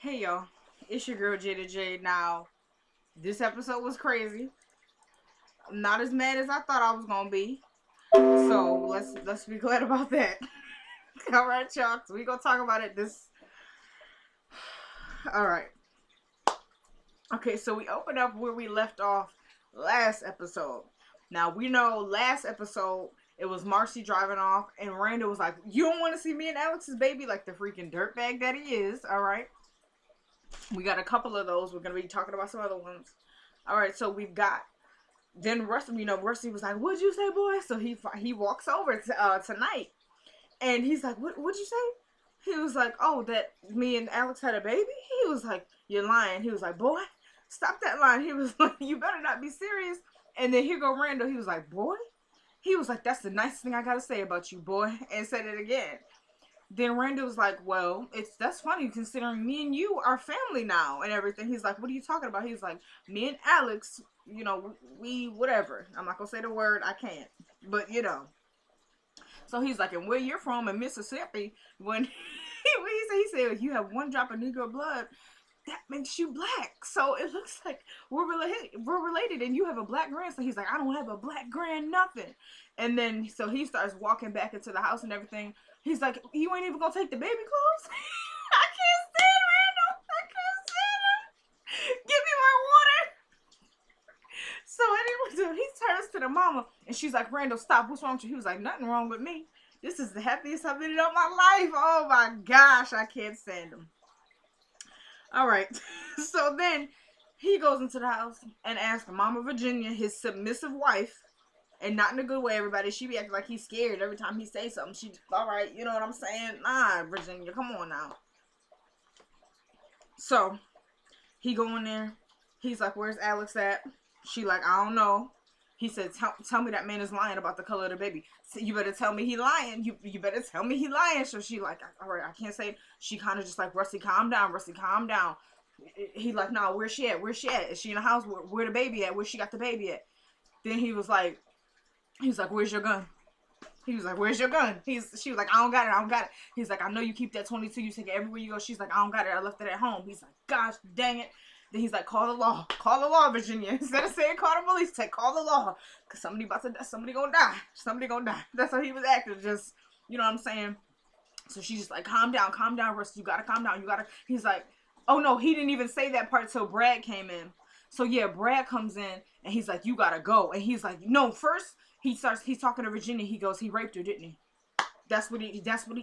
Hey y'all, it's your girl Jada J. Now, this episode was crazy. I'm not as mad as I thought I was gonna be. So let's be glad about that. All right, y'all. So we gonna talk about it. All right. Okay, so we open up where we left off last episode. Now we know last episode it was Marcy driving off, and Randall was like, "You don't want to see me and Alex's baby like the freaking dirtbag that he is." All right. We got a couple of those. We're gonna be talking about some other ones. All right, so we've got then Rusty was like, "What'd you say, boy?" So he walks over tonight, and he's like, "What'd you say?" He was like, "Oh, that me and Alex had a baby." He was like, "You're lying." He was like, "Boy, stop that line." He was like, "You better not be serious." And then here go Randall. He was like, "Boy," he was like, "That's the nicest thing I gotta say about you, boy," and said it again. Then Randall was like, "Well, that's funny considering me and you are family now and everything." He's like, "What are you talking about?" He's like, "Me and Alex, we whatever. I'm not gonna say the word. I can't, but you know." So he's like, "And where you're from in Mississippi, when he said you have one drop of Negro blood, that makes you black. So it looks like we're related, and you have a black grand." So he's like, "I don't have a black grand nothing." And then so he starts walking back into the house and everything. He's like, "You ain't even gonna take the baby clothes?" I can't stand Randall. I can't stand him. Give me my water. So anyway, so he turns to the mama, and she's like, "Randall, stop. What's wrong with you?" He was like, "Nothing wrong with me. This is the happiest I've been in all my life." Oh my gosh, I can't stand him. All right. So then he goes into the house and asks Mama Virginia, his submissive wife, and not in a good way, everybody. She be acting like he's scared every time he says something. She, all right, you know what I'm saying? Nah, Virginia, come on now. So he go in there. He's like, "Where's Alex at?" She like, "I don't know." He said, tell me that man is lying about the color of the baby. So you better tell me he lying. You better tell me he lying." So she like, "All right, I can't say it." She kind of just like, "Rusty, calm down. Rusty, calm down." He like, "No, where's she at? Where's she at? Is she in the house? Where the baby at? Where she got the baby at?" Then he's like, "Where's your gun?" He was like, "Where's your gun?" She was like, "I don't got it. I don't got it." He's like, "I know you keep that 22. You take it everywhere you go." She's like, "I don't got it. I left it at home." He's like, "Gosh, dang it." Then he's like, "Call the law. Call the law, Virginia." Instead of saying call the police, say call the law. Because somebody about to die. Somebody gonna die. Somebody gonna die. That's how he was acting. Just, you know what I'm saying? So she's just like, calm down, Russ. You gotta calm down. You gotta. He's like, "Oh no," he didn't even say that part till Brad came in. So yeah, Brad comes in and he's like, "You gotta go." And he's like, "No, first he's talking to Virginia. He goes, "He raped her, didn't he?" That's what he did. That's what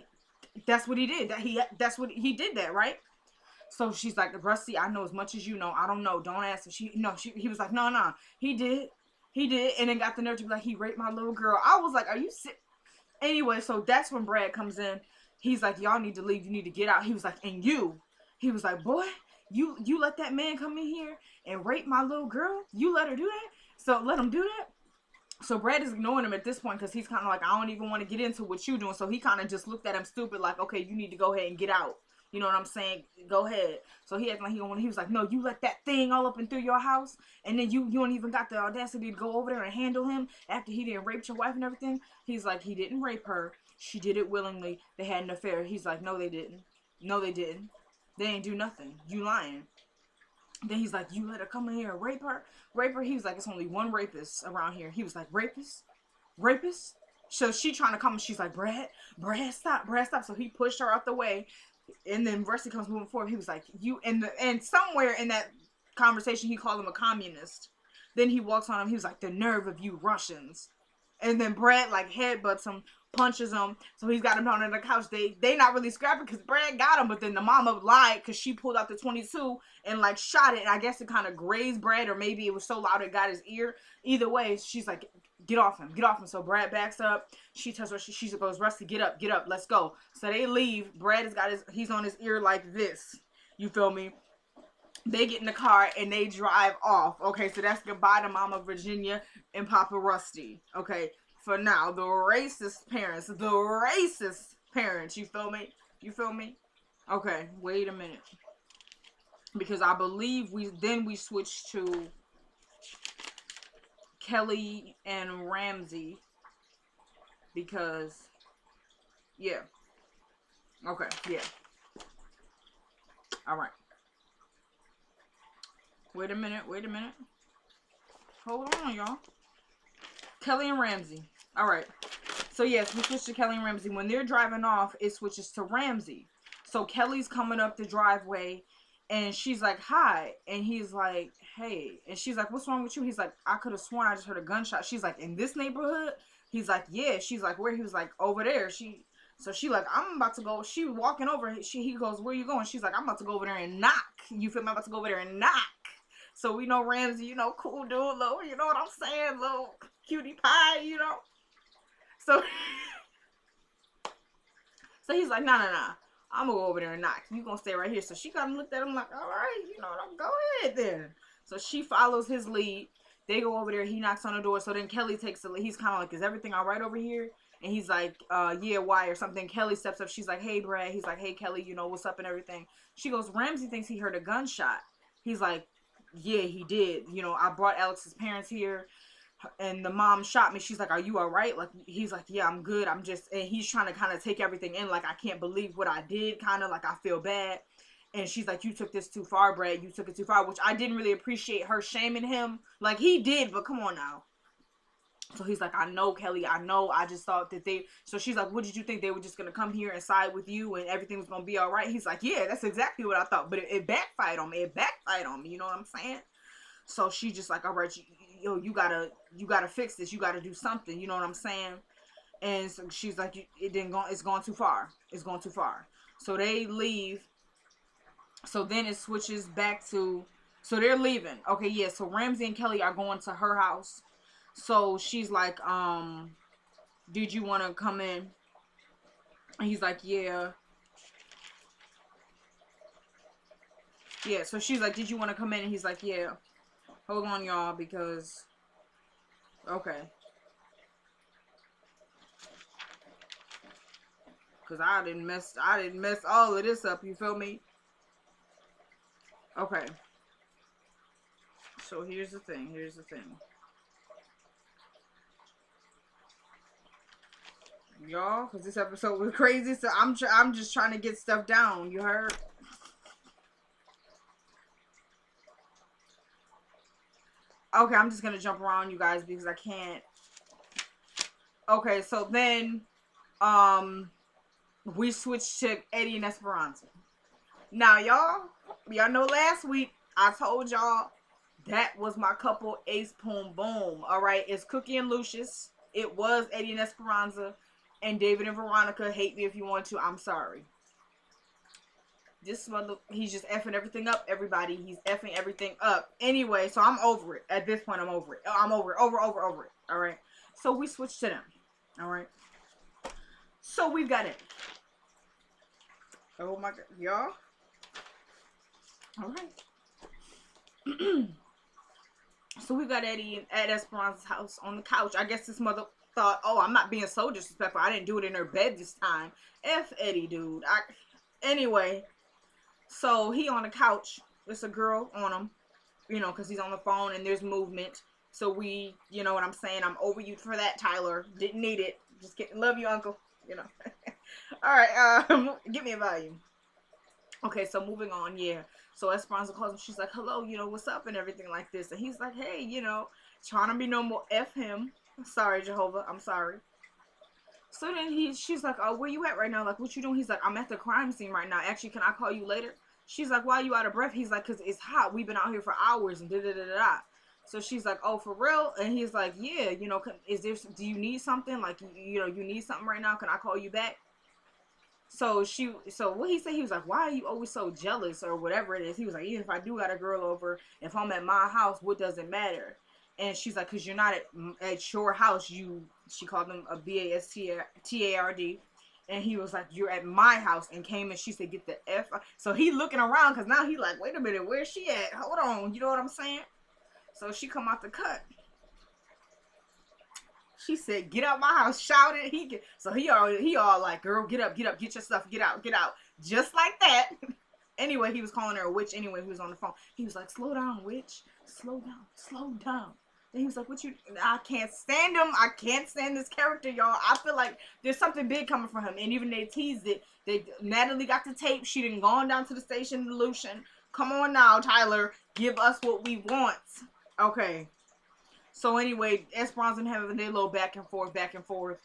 he did that, right? So she's like, "Rusty, I know as much as you know. I don't know. Don't ask her." He was like, "No, he did. He did." And then got the nerve to be like, "He raped my little girl." I was like, "Are you sick?" Anyway, so that's when Brad comes in. He's like, "Y'all need to leave. You need to get out." He was like, "And you?" He was like, "Boy, you let that man come in here and rape my little girl? You let her do that? So let him do that?" So Brad is ignoring him at this point because he's kind of like, "I don't even want to get into what you doing." So he kind of just looked at him stupid, like, "Okay, you need to go ahead and get out." You know what I'm saying? Go ahead. So he acted like he was like, "No, you let that thing all up and through your house, and then you don't even got the audacity to go over there and handle him after he didn't rape your wife and everything." He's like, "He didn't rape her. She did it willingly. They had an affair." He's like, "No, they didn't. No, they didn't. They ain't do nothing. You lying." Then he's like, "You let her come in here and rape her? Rape her?" He was like, "It's only one rapist around here." He was like, "Rapist? Rapist?" So she trying to come and she's like, Brad, stop, Brad, stop." So he pushed her out the way. And then Rusty comes moving forward. He was like, and somewhere in that conversation, he called him a communist. Then he walks on him. He was like, "The nerve of you Russians." And then Brad like headbutts him, punches him. So he's got him down on the couch. They not really scrapping because Brad got him, but then the mama lied because she pulled out the 22 and like shot it. And I guess it kind of grazed Brad, or maybe it was so loud it got his ear. Either way, she's like, "Get off him, get off him." So Brad backs up. She tells her, she goes, "Rusty, get up, let's go." So they leave. Brad has got he's on his ear like this. You feel me? They get in the car and they drive off. Okay, so that's goodbye to Mama Virginia and Papa Rusty. Okay, for now, the racist parents, you feel me? You feel me? Okay, wait a minute. Because I believe we switched to Kelly and Ramsey because, yeah. Okay, yeah. All right. Wait a minute. Wait a minute. Hold on, y'all. Kelly and Ramsey. All right. So yes, we switch to Kelly and Ramsey. When they're driving off, it switches to Ramsey. So Kelly's coming up the driveway, and she's like, "Hi," and he's like, "Hey," and she's like, "What's wrong with you?" He's like, "I could have sworn I just heard a gunshot." She's like, "In this neighborhood?" He's like, "Yeah." She's like, "Where?" He was like, "Over there." So she like, "I'm about to go." She walking over. He goes, "Where you going?" She's like, "I'm about to go over there and knock." You feel me? I'm about to go over there and knock. So we know Ramsey, cool dude, little, you know what I'm saying, little cutie pie. So So he's like, nah. I'm gonna go over there and knock. You gonna stay right here. So she kind of looked at him like, all right, go ahead then. So she follows his lead. They go over there. He knocks on the door. So then Kelly takes the lead. He's kind of like, is everything all right over here? And he's like, yeah, why or something. Kelly steps up. She's like, hey, Brad. He's like, hey, Kelly, what's up and everything. She goes, Ramsey thinks he heard a gunshot. He's like, yeah, he did. I brought Alex's parents here and the mom shot me. She's like, are you all right? Like, he's like, yeah, I'm good. And he's trying to kind of take everything in. Like, I can't believe what I did. Kind of like, I feel bad. And she's like, you took this too far, Brad. You took it too far, which I didn't really appreciate her shaming him. Like, he did, but come on now. So he's like, I know, Kelly, I know. I just thought that so she's like, what did you think? They were just going to come here and side with you and everything was going to be all right? He's like, yeah, that's exactly what I thought. But it backfired on me. You know what I'm saying? So she just like, all right, you gotta fix this. You gotta do something. You know what I'm saying? And so she's like, it's gone too far. It's gone too far. So they leave. So then it switches back to, so they're leaving. Okay, yeah. So Ramsey and Kelly are going to her house. So she's like, did you want to come in? And he's like, yeah. Yeah, so she's like, did you want to come in? And he's like, yeah. Hold on, y'all, because... Okay. Because I didn't mess all of this up, you feel me? Okay. So here's the thing. Y'all, because this episode was crazy, so I'm just trying to get stuff down, you heard? Okay, I'm just going to jump around, you guys, because I can't. Okay, so then, we switched to Eddie and Esperanza. Now, y'all know last week, I told y'all that was my couple ace boom boom. Alright, it's Cookie and Lucius. It was Eddie and Esperanza. And David and Veronica. Hate me if you want to. I'm sorry. This mother, he's just effing everything up, everybody. He's effing everything up. Anyway, so I'm over it. At this point, I'm over it. I'm over it. Over it. Alright. So we switched to them. Alright. So we've got it. Oh my god. Y'all. Alright. So we got Eddie at Esperanza's house on the couch. I guess this mother thought, oh, I'm not being so disrespectful. I didn't do it in her bed this time. F Eddie, dude. Anyway, so he on the couch. There's a girl on him, because he's on the phone and there's movement. So we, you know what I'm saying? I'm over you for that, Tyler. Didn't need it. Just kidding. Love you, uncle. All right, give me a volume. Okay, so moving on, yeah. So Esperanza calls him. She's like, hello, what's up and everything like this. And he's like, hey, trying to be normal. F him. I'm sorry, Jehovah. I'm sorry. So then she's like, oh, where you at right now? Like, what you doing? He's like, I'm at the crime scene right now. Actually, can I call you later? She's like, why are you out of breath? He's like, because it's hot. We've been out here for hours and da-da-da-da-da. So she's like, oh, for real? And he's like, yeah, do you need something? Like, you need something right now? Can I call you back? So what he said, he was like, why are you always so jealous or whatever it is? He was like, even if I do got a girl over, if I'm at my house, what does it matter? And she's like, because you're not at your house. She called him a BASTARD. And he was like, you're at my house, and came and she said, get the F. So he looking around because now he like, wait a minute, where's she at? Hold on. You know what I'm saying? So she come out the cut. She said, get out my house, shouted. He all like, girl, get up, get your stuff, get out. Just like that. Anyway, he was calling her a witch anyway. He was on the phone. He was like, slow down, witch. Slow down. Then he was like, I can't stand him. I can't stand this character, y'all. I feel like there's something big coming from him. And even they teased it. Natalie got the tape. She didn't gone down to the station, Lucian. Come on now, Tyler. Give us what we want. Okay. So anyway, Esperanza and having a little back and forth, back and forth.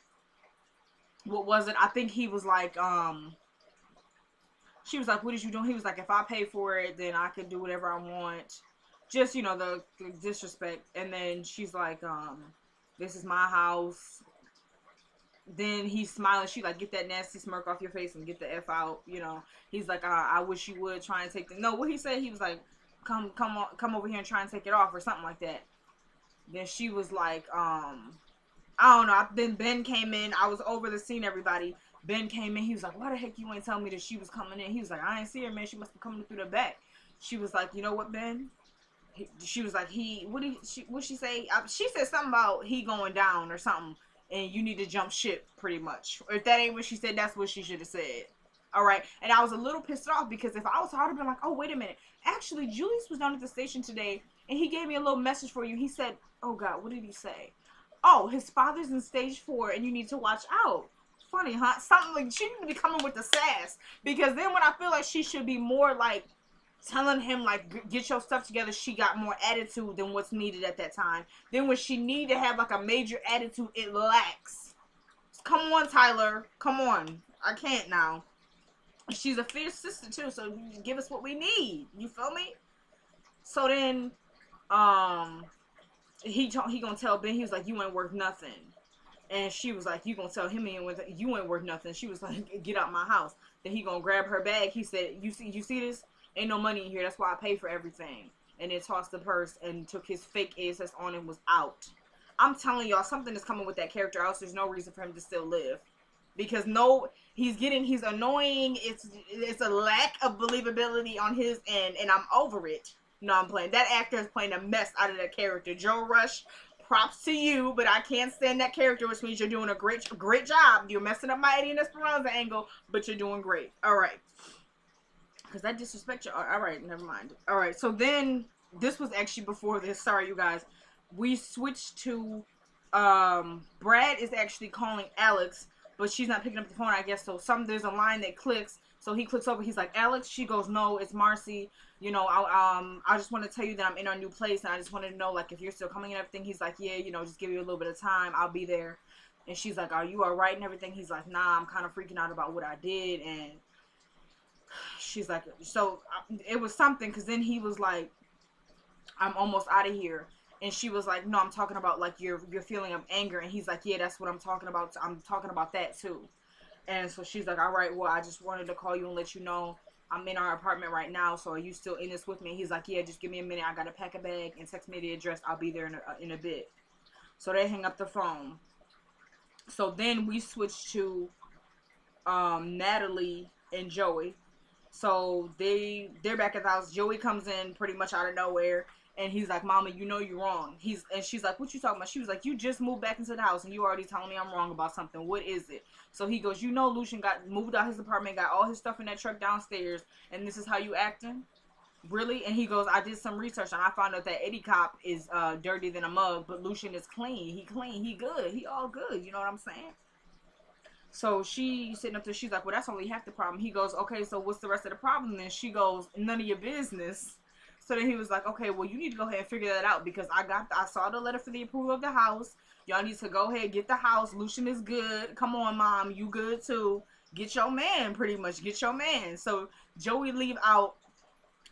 What was it? I think he was like, she was like, what is you doing? He was like, if I pay for it, then I can do whatever I want. Just, you know, the disrespect. And then she's like, this is my house. Then he's smiling. She like, get that nasty smirk off your face and get the F out. You know, he's like, I wish you would try and take the, no, what he said, he was like, come over here and try and take it off or something like that. Then she was like, I don't know. Then Ben came in. I was over the scene, everybody. Ben came in. He was like, why the heck you ain't tell me that she was coming in? He was like, I ain't see her, man. She must be coming through the back. She was like, you know what, Ben? She was like, what she say? She said something about he going down or something. And you need to jump ship, pretty much. Or if that ain't what she said, that's what she should have said. All right. And I was a little pissed off because if I was her, I would have been like, oh, wait a minute. Actually, Julius was down at the station today. And he gave me a little message for you. He said, oh, God, what did he say? Oh, his father's in stage 4 and you need to watch out. Funny, huh? Something like, she need to be coming with the sass. Because then when I feel like she should be more like telling him like, get your stuff together, she got more attitude than what's needed at that time. Then when she need to have like a major attitude, it lacks. Come on, Tyler. Come on. I can't now. She's a fierce sister too, so give us what we need. You feel me? So then, he gonna tell Ben, he was like, you ain't worth nothing. And she was like, you gonna tell him you ain't worth nothing. She was like, get out my house. Then he gonna grab her bag. He said, you see this? Ain't no money in here. That's why I pay for everything. And then tossed the purse and took his fake ASS on and was out. I'm telling y'all, something is coming with that character, else there's no reason for him to still live. Because he's annoying. It's a lack of believability on his end, and I'm over it. No, I'm playing. That actor is playing a mess out of that character. Joe Rush, props to you, but I can't stand that character, which means you're doing a great job. You're messing up my Eddie and Esperanza angle, but you're doing great. All right. Because that disrespect you. All right, never mind. All right, so then this was actually before this. Sorry, you guys. We switched to Brad is actually calling Alex, but she's not picking up the phone, I guess. So there's a line that clicks. So he clicks over. He's like, Alex. She goes, no, it's Marcy. You know, I just want to tell you that I'm in our new place, and I just wanted to know, like, if you're still coming and everything. He's like, yeah, you know, just give you a little bit of time. I'll be there. And she's like, are you all right and everything? He's like, nah, I'm kind of freaking out about what I did. And she's like, so it was something, because then he was like, I'm almost out of here. And she was like, no, I'm talking about like your feeling of anger. And he's like, yeah, that's what I'm talking about. I'm talking about that too. And so she's like, all right, well, I just wanted to call you and let you know I'm in our apartment right now. So are you still in this with me? And he's like, yeah, just give me a minute. I got to pack a bag and text me the address. I'll be there in a bit. So they hang up the phone. So then we switch to Natalie and Joey. So they're back at the house. Joey comes in pretty much out of nowhere. And he's like, Mama, you know you're wrong. And she's like, what you talking about? She was like, you just moved back into the house and you already telling me I'm wrong about something. What is it? So he goes, you know, Lucian got moved out his apartment, got all his stuff in that truck downstairs, and this is how you acting? Really? And he goes, I did some research and I found out that Eddie Cop is dirty than a mug, but Lucian is clean. He clean. He good. He all good. You know what I'm saying? So she's sitting up there. She's like, well, that's only half the problem. He goes, okay, so what's the rest of the problem then? She goes, none of your business. So then he was like, okay, well, you need to go ahead and figure that out because I saw the letter for the approval of the house. Y'all need to go ahead, get the house. Lucian is good. Come on, Mom. You good too. Get your man, pretty much. Get your man. So Joey leave out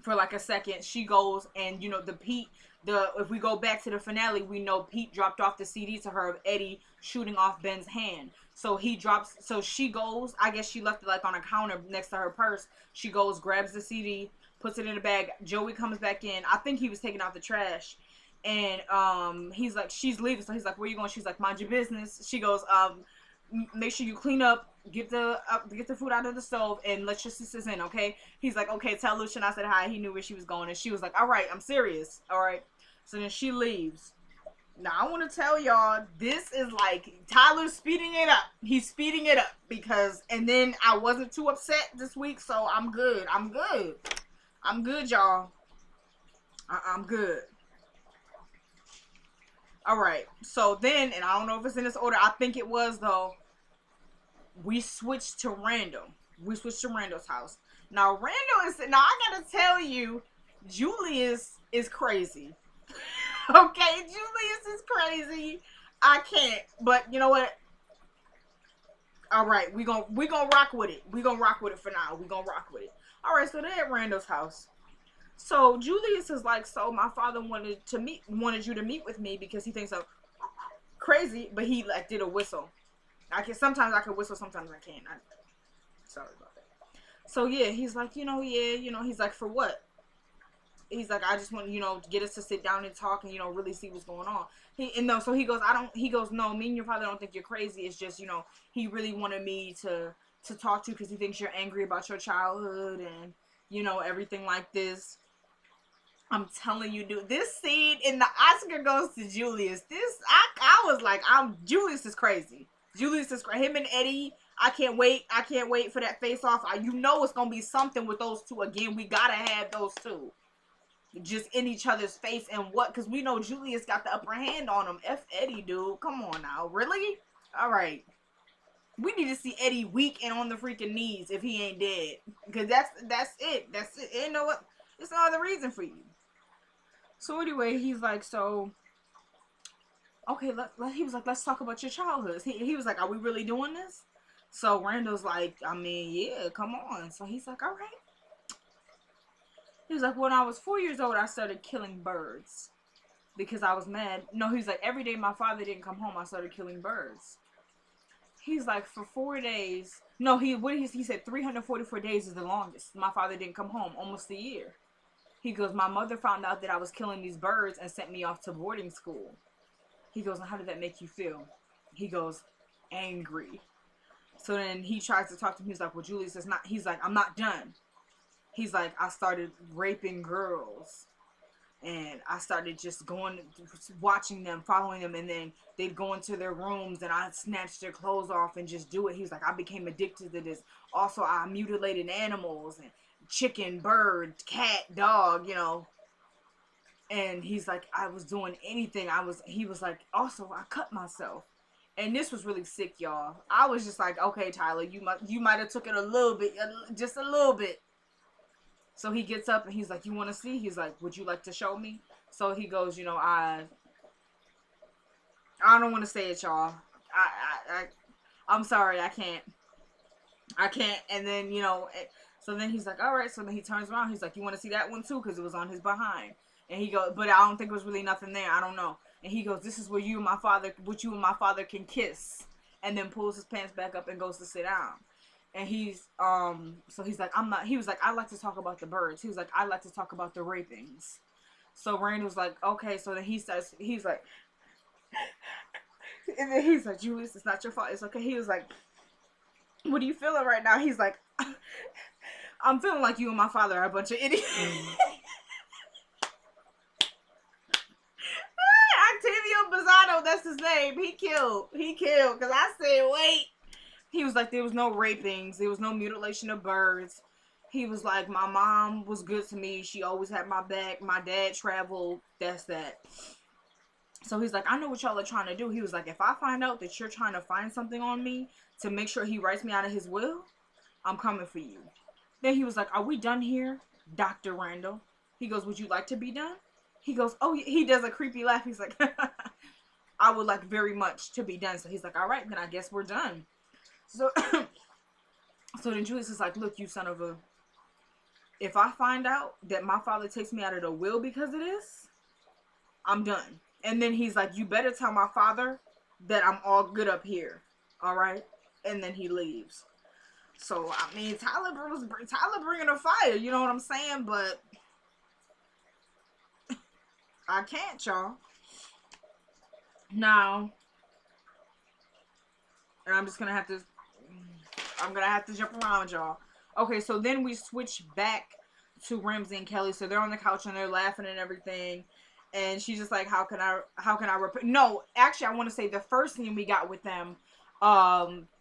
for like a second. She goes and, you know, if we go back to the finale, we know Pete dropped off the CD to her of Eddie shooting off Ben's hand. So she goes, I guess she left it like on a counter next to her purse. She goes, grabs the CD, puts it in a bag. Joey comes back in. I think he was taking out the trash. And he's like, she's leaving. So he's like, where you going? She's like, mind your business. She goes, make sure you clean up, get the food out of the stove, and let your sisters in, okay? He's like, okay, tell Lucian I said hi. He knew where she was going. And she was like, all right, I'm serious. All right. So then she leaves. Now, I want to tell y'all, this is like, Tyler's speeding it up. He's speeding it up and then I wasn't too upset this week, so I'm good. I'm good, y'all. I'm good. All right. So then, and I don't know if it's in this order. I think it was, though. We switched to Randall. We switched to Randall's house. Now Randall is now I gotta tell you, Julius is crazy. Okay, Julius is crazy. I can't. But you know what? All right, we gonna rock with it. We gonna rock with it for now. We gonna rock with it. All right, so they're at Randall's house. So Julius is like, so my father wanted you to meet with me because he thinks I'm crazy, but he like did a whistle. Sometimes I can whistle, sometimes I can't. Sorry about that. So yeah, he's like, he's like, for what? He's like, I just want, to get us to sit down and talk and, really see what's going on. So he goes, no, me and your father don't think you're crazy. It's just, he really wanted me to talk to you because he thinks you're angry about your childhood and, everything like this. I'm telling you, dude, this scene in the Oscar goes to Julius. I was like, Julius is crazy. Julius is crazy. Him and Eddie, I can't wait. I can't wait for that face off. It's going to be something with those two. Again, we got to have those two. Just in each other's face and what? Because we know Julius got the upper hand on him. F Eddie, dude. Come on now. Really? All right. We need to see Eddie weak and on the freaking knees if he ain't dead. Because that's it. That's it. You know what? There's no other reason for you. So anyway, he's like, okay, he was like, let's talk about your childhood. He was like, are we really doing this? So Randall's like, I mean, yeah, come on. So he's like, all right. He was like, when I was 4 years old, I started killing birds because I was mad. No, he was like, every day my father didn't come home, I started killing birds. He's like, for 4 days. No, he said 344 days is the longest. My father didn't come home, almost a year. He goes, my mother found out that I was killing these birds and sent me off to boarding school. He goes, how did that make you feel? He goes, angry. So then he tries to talk to him. He's like, well, Julius is not. He's like, I'm not done. He's like, I started raping girls. And I started just watching them, following them. And then they'd go into their rooms and I'd snatch their clothes off and just do it. He was like, I became addicted to this. Also, I mutilated animals and chicken, bird, cat, dog, And he's like, I was doing anything. He was like, also, I cut myself. And this was really sick, y'all. I was just like, okay, Tyler, you might have took it a little bit, just a little bit. So he gets up and he's like, you want to see? He's like, would you like to show me? So he goes, I don't want to say it, y'all. I'm sorry, I can't. And then, so then he's like, all right. So then he turns around. He's like, you want to see that one too? Because it was on his behind. And he goes, but I don't think it was really nothing there. I don't know. And he goes, this is where you and my father can kiss. And then pulls his pants back up and goes to sit down. And so he's like, he was like, I like to talk about the birds. He was like, I like to talk about the rapings. So Randall's like, okay. So then he's like, and then he's like, Julius, it's not your fault. It's okay. He was like, what are you feeling right now? He's like, I'm feeling like you and my father are a bunch of idiots. Octavio Bizzano, that's his name. He killed. Because I said, wait. He was like, there was no rapings. There was no mutilation of birds. He was like, my mom was good to me. She always had my back. My dad traveled. That's that. So he's like, I know what y'all are trying to do. He was like, if I find out that you're trying to find something on me to make sure he writes me out of his will, I'm coming for you. Then he was like, are we done here, Dr. Randall? He goes, would you like to be done? He goes, oh, he does a creepy laugh. He's like, I would like very much to be done. So he's like, all right, then I guess we're done. So then Julius is like, look, you son of a, if I find out that my father takes me out of the will because of this, I'm done. And then he's like, you better tell my father that I'm all good up here. All right. And then he leaves. So, I mean, Tyler bringing a fire, you know what I'm saying? But I can't, y'all. Now, and I'm going to have to jump around, y'all. Okay, so then we switch back to Ramsey and Kelly. So they're on the couch and they're laughing and everything. And she's just like, how can I no, actually, I want to say the first scene we got with them,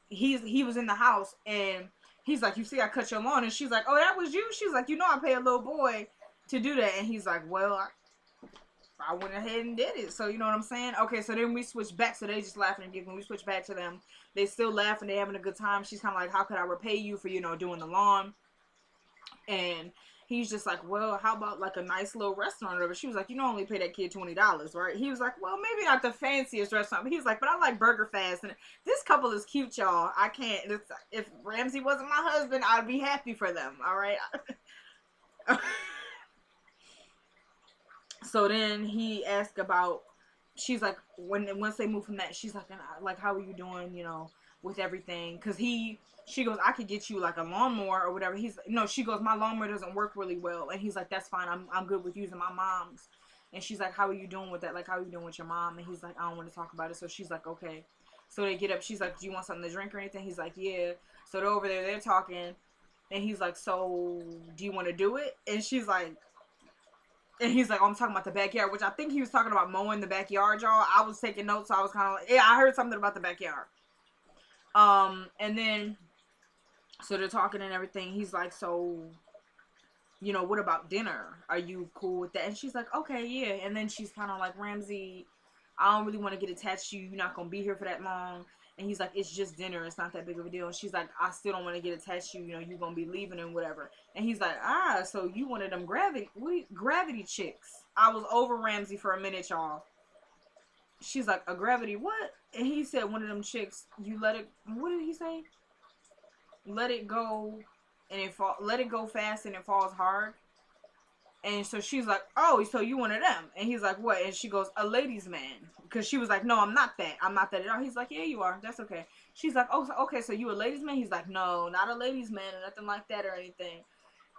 he was in the house and he's like, you see, I cut your lawn. And she's like, oh, that was you? She's like, I pay a little boy to do that. And he's like, well, I went ahead and did it. So, you know what I'm saying? Okay, so then we switch back. So they just laughing and giggling. We switch back to them. They still laughing. They having a good time. She's kind of like, how could I repay you for, doing the lawn? And he's just like, well, how about like a nice little restaurant or whatever? She was like, you know, only pay that kid $20, right? He was like, well, maybe not the fanciest restaurant, but he was like, but I like Burger Fast, and this couple is cute, y'all. I can't. If Ramsey wasn't my husband, I'd be happy for them. All right. So then he asked about. She's like, once they move from that, she's like, how are you doing? You know, with everything, because she goes, I could get you like a lawnmower or whatever. He's no, she goes, my lawnmower doesn't work really well, and he's like, that's fine. I'm good with using my mom's. And she's like, how are you doing with that? Like, how are you doing with your mom? And he's like, I don't want to talk about it. So she's like, okay. So they get up. She's like, do you want something to drink or anything? He's like, yeah. So they're over there. They're talking. And he's like, so do you want to do it? And she's like, and he's like, oh, I'm talking about the backyard, which I think he was talking about mowing the backyard, y'all. I was taking notes, so I was kind of like, yeah, I heard something about the backyard. And then, so they're talking and everything. He's like, so, you know, what about dinner? Are you cool with that? And she's like, okay, yeah. And then she's kind of like, Ramsey, I don't really want to get attached to you. You're not going to be here for that long. And he's like, it's just dinner. It's not that big of a deal. And she's like, I still don't want to get attached to you. You know, you're going to be leaving and whatever. And he's like, so you one of them gravity chicks. I was over Ramsey for a minute, y'all. She's like, a gravity what? And he said, one of them chicks, you let it, what did he say? Let it go and let it go fast and it falls hard. And so she's like, oh, so you one of them. And he's like, what? And she goes, a ladies' man. Because she was like, no, I'm not that. I'm not that at all. He's like, yeah, you are. That's okay. She's like, oh, so, okay, so you a ladies' man? He's like, no, not a ladies' man or nothing like that or anything.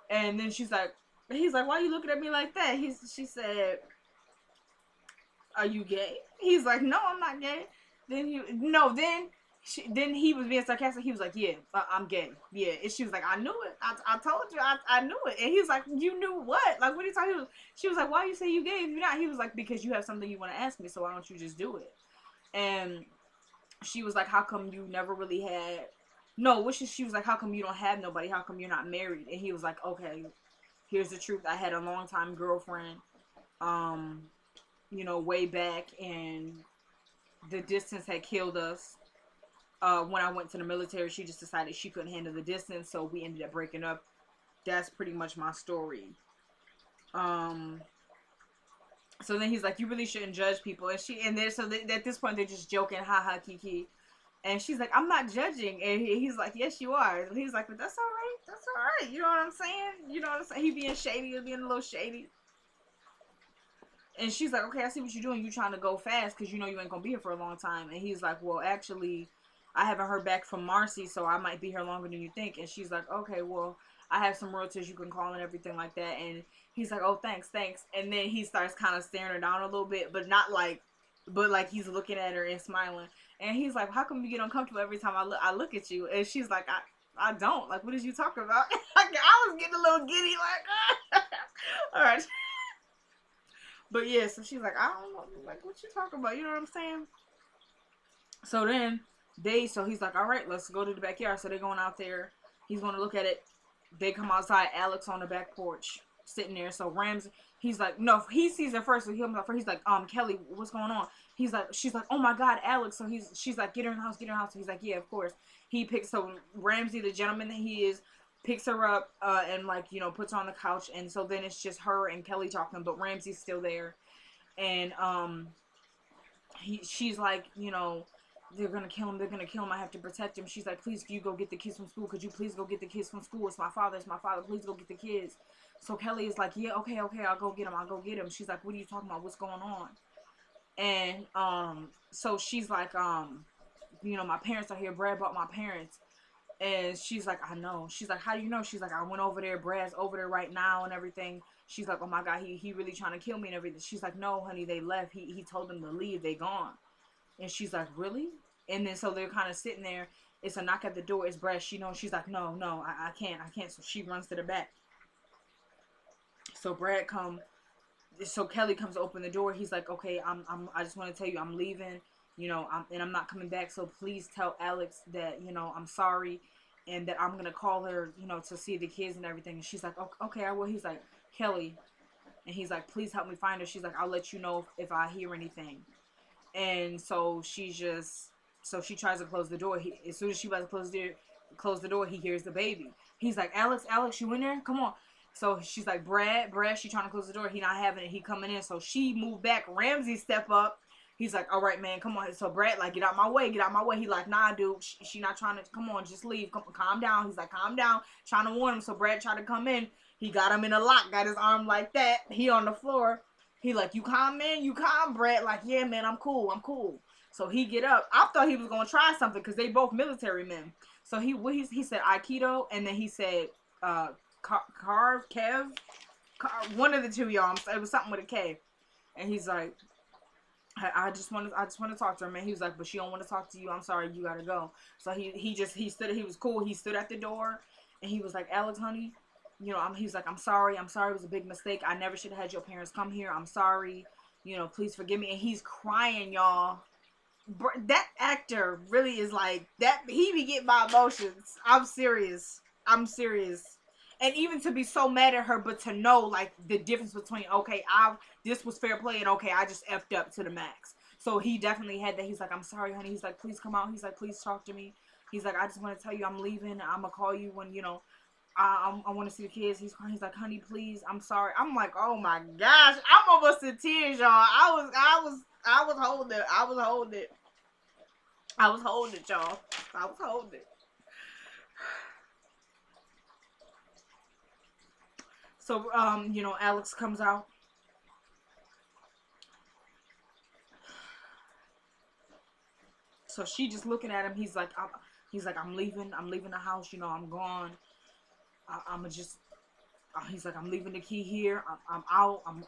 And then he's like, why are you looking at me like that? She said, are you gay? He's like, no, I'm not gay. Then he was being sarcastic. He was like, yeah, I'm gay. Yeah. And she was like, I knew it. I told you. I knew it. And he was like, you knew what? Like, what are you talking about? She was like, why you say you gay if you're not? He was like, because you have something you want to ask me, so why don't you just do it? And she was like, how come you never really had... No, she was like, how come you don't have nobody? How come you're not married? And he was like, okay, here's the truth. I had a long-time girlfriend, you know, way back, and the distance had killed us. When I went to the military, she just decided she couldn't handle the distance, so we ended up breaking up. That's pretty much my story. So then he's like, you really shouldn't judge people. And at this point, they're just joking, haha, kiki. And she's like, I'm not judging. And he's like, yes, you are. And he's like, but that's all right. That's all right. You know what I'm saying? You know what I'm saying? He being shady. He being a little shady. And she's like, okay, I see what you're doing. You trying to go fast because you know you ain't going to be here for a long time. And he's like, well, actually, I haven't heard back from Marcy, so I might be here longer than you think. And she's like, okay, well, I have some realtors you can call and everything like that. And he's like, oh, thanks. And then he starts kind of staring her down a little bit, but like he's looking at her and smiling. And he's like, how come you get uncomfortable every time I look at you? And she's like, I don't. Like, what did you talk about? I was getting a little giddy, like, all right. But yeah, so she's like, I don't know, like, what you talking about? You know what I'm saying? So then so he's like, all right, let's go to the backyard. So they're going out there. He's going to look at it. They come outside. Alex on the back porch sitting there. So Ramsey, he's like, no, he sees it first. So he's like, Kelly, what's going on? She's like, oh my God, Alex. So she's like, get her in the house, get her in the house. So he's like, yeah, of course. So Ramsey, the gentleman that he is, picks her up and like, you know, puts her on the couch. And so then it's just her and Kelly talking, but Ramsey's still there. And she's like, you know, they're gonna kill him. I have to protect him. She's like, please, can you go get the kids from school? Could you please go get the kids from school? It's my father. Please go get the kids. So Kelly is like, yeah, okay, I'll go get him. She's like, what are you talking about? What's going on? And so she's like, you know, my parents are here. Brad brought my parents. And she's like, I know. She's like, how do you know? She's like, I went over there. Brad's over there right now and everything. She's like, oh my God, he really trying to kill me and everything. She's like, no, honey, they left. He told them to leave. They gone. And she's like, really? And then so they're kind of sitting there. It's a knock at the door. It's Brad. She's like, no, I can't. So she runs to the back. So so Kelly comes to open the door. He's like, okay, I just want to tell you, I'm leaving, you know, I'm not coming back. So please tell Alex that, you know, I'm sorry and that I'm going to call her, you know, to see the kids and everything. And she's like, okay, I will. He's like, Kelly. And he's like, please help me find her. She's like, I'll let you know if I hear anything. And so she tries to close the door. As soon as she about to close the door, he hears the baby. He's like, Alex, you in there? Come on. So she's like, Brad, she trying to close the door. He not having it. He coming in. So she moved back. Ramsey step up. He's like, all right, man, come on. So Brad, like, get out my way. He like, nah, dude. She not trying to, come on, just leave. Calm down. He's like, calm down. Trying to warn him. So Brad tried to come in. He got him in a lock. Got his arm like that. He on the floor. He like, you calm, man? You calm, Brad? Like, yeah, man, I'm cool. So he get up. I thought he was going to try something because they both military men. So he said Aikido, and then he said, Kev, one of the two, y'all. It was something with a K, and he's like, I just want to talk to her, man. He was like, but she don't want to talk to you. I'm sorry, you gotta go. So he stood. He was cool. He stood at the door, and he was like, Alex, honey, you know, he's like, I'm sorry. It was a big mistake. I never should have had your parents come here. I'm sorry. You know, please forgive me. And he's crying, y'all. That actor really is like that. He be getting my emotions. I'm serious. And even to be so mad at her, but to know like the difference between, okay, this was fair play, and okay, I just effed up to the max. So he definitely had that. He's like, I'm sorry, honey. He's like, please come out. He's like, please talk to me. He's like, I just want to tell you I'm leaving. I'm gonna call you when, you know, I want to see the kids. He's crying. He's like, honey, please. I'm sorry. I'm like, oh my gosh, I'm almost in tears, y'all. I was holding it. I was holding it, y'all. I was holding it. So, you know, Alex comes out. So she just looking at him. He's like, I'm leaving the house. You know, I'm gone. He's like, I'm leaving the key here. I'm out. I'm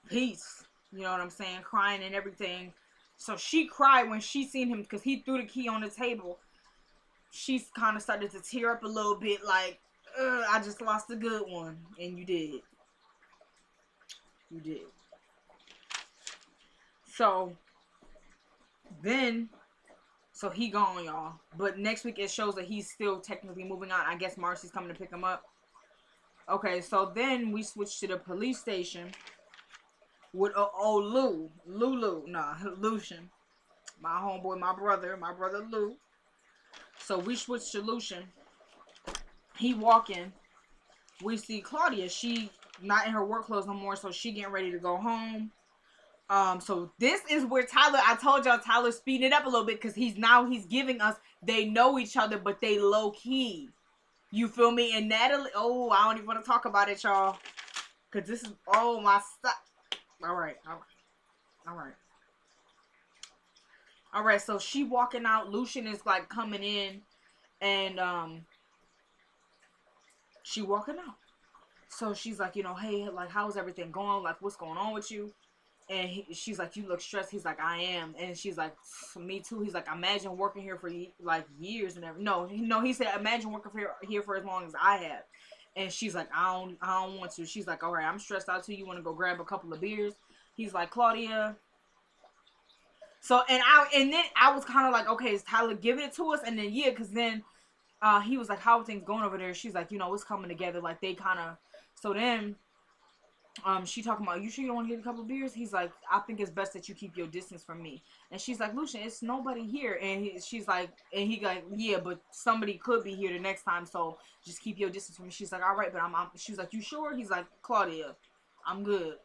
peace. You know what I'm saying? Crying and everything. So she cried when she seen him because he threw the key on the table. She kind of started to tear up a little bit, like, I just lost a good one. And you did. So he gone, y'all. But next week it shows that he's still technically moving on. I guess Marcy's coming to pick him up. Okay, so then we switch to the police station with Lucian. My homeboy, my brother Lou. So we switch to Lucian. He walking. We see Claudia. She not in her work clothes no more, so she getting ready to go home. So this is where Tyler, I told y'all Tyler's speeding it up a little bit because he's giving us, they know each other, but they low key. You feel me? And Natalie, oh, I don't even want to talk about it, y'all. Because this is, oh, my stuff. All right, so she walking out. Lucian is like coming in. And she walking out. So she's like, you know, hey, like, how's everything going? Like, what's going on with you? And she's like, you look stressed. He's like, I am. And she's like, me too. He's like, imagine working here for like years and everything. No, he said, imagine working here for as long as I have. And she's like, I don't want to. She's like, all right, I'm stressed out too. You want to go grab a couple of beers? He's like, Claudia. So, and then I was kind of like, okay, is Tyler giving it to us? And then, yeah, because then he was like, how are things going over there? She's like, you know, it's coming together. Like, they kind of, so then she talking about, you sure you don't want to get a couple of beers? He's like, I think it's best that you keep your distance from me. And she's like, Lucian, it's nobody here. And she's like, and he like, yeah, but somebody could be here the next time, so just keep your distance from me. She's like, all right, but she's like, you sure? He's like, Claudia, I'm good.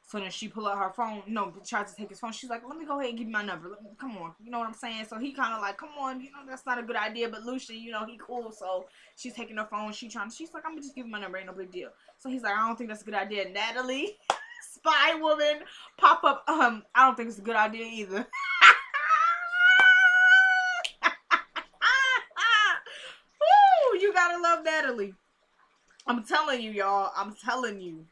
So then she pull out her phone, tries to take his phone. She's like, let me go ahead and give you my number. Come on, you know what I'm saying? So he kind of like, come on, you know, that's not a good idea. But Lucian, you know, he cool. So she's taking her phone. She's like, I'm going to just give you my number. Ain't no big deal. So he's like, I don't think that's a good idea. Natalie, spy woman, pop up. I don't think it's a good idea either. Woo, you gotta love Natalie. I'm telling you, y'all. I'm telling you.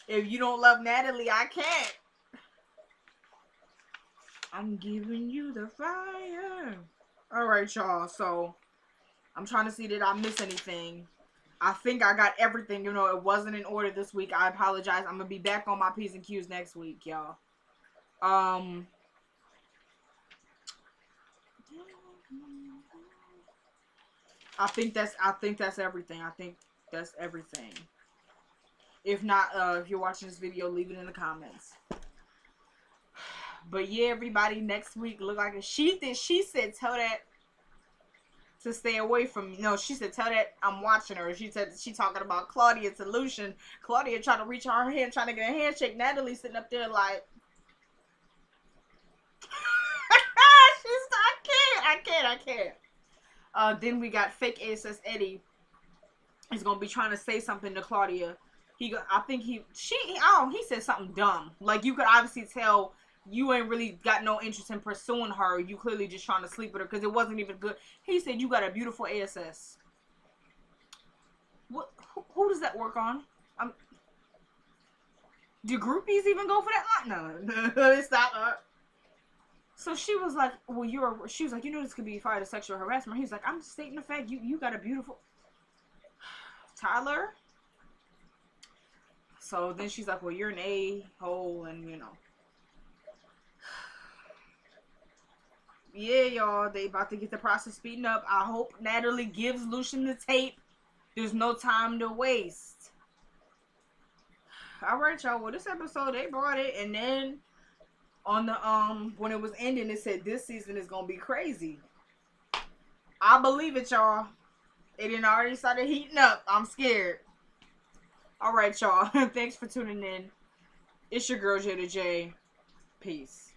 If you don't love Natalie, I can't. I'm giving you the fire. All right, y'all. So I'm trying to see, did I miss anything? I think I got everything. You know, it wasn't in order this week. I apologize. I'm going to be back on my P's and Q's next week, y'all. I think that's everything. If not, if you're watching this video, leave it in the comments. But yeah, everybody, next week look like she said, tell that to stay away from me. No, she said, tell that I'm watching her. She said she talking about Claudia to Lucian. Claudia trying to reach out her hand, trying to get a handshake. Natalie sitting up there like, I can't. Then we got fake ASS Eddie. He's gonna be trying to say something to Claudia. He said something dumb. Like, you could obviously tell you ain't really got no interest in pursuing her. You clearly just trying to sleep with her because it wasn't even good. He said, you got a beautiful ASS. What? Who does that work on? Do groupies even go for that? No. It's not. So she was like, well, she was like, you know, this could be fired as sexual harassment. He's like, I'm just stating the fact you got a beautiful Tyler. So then she's like, well, you're an a-hole, and you know. Yeah, y'all, they about to get the process speeding up. I hope Natalie gives Lucian the tape. There's no time to waste. Alright, y'all, well, this episode, they brought it, and then on the, when it was ending, it said this season is gonna be crazy. I believe it, y'all. It didn't already started heating up. I'm scared. Alright, y'all. Thanks for tuning in. It's your girl, Jada J. Peace.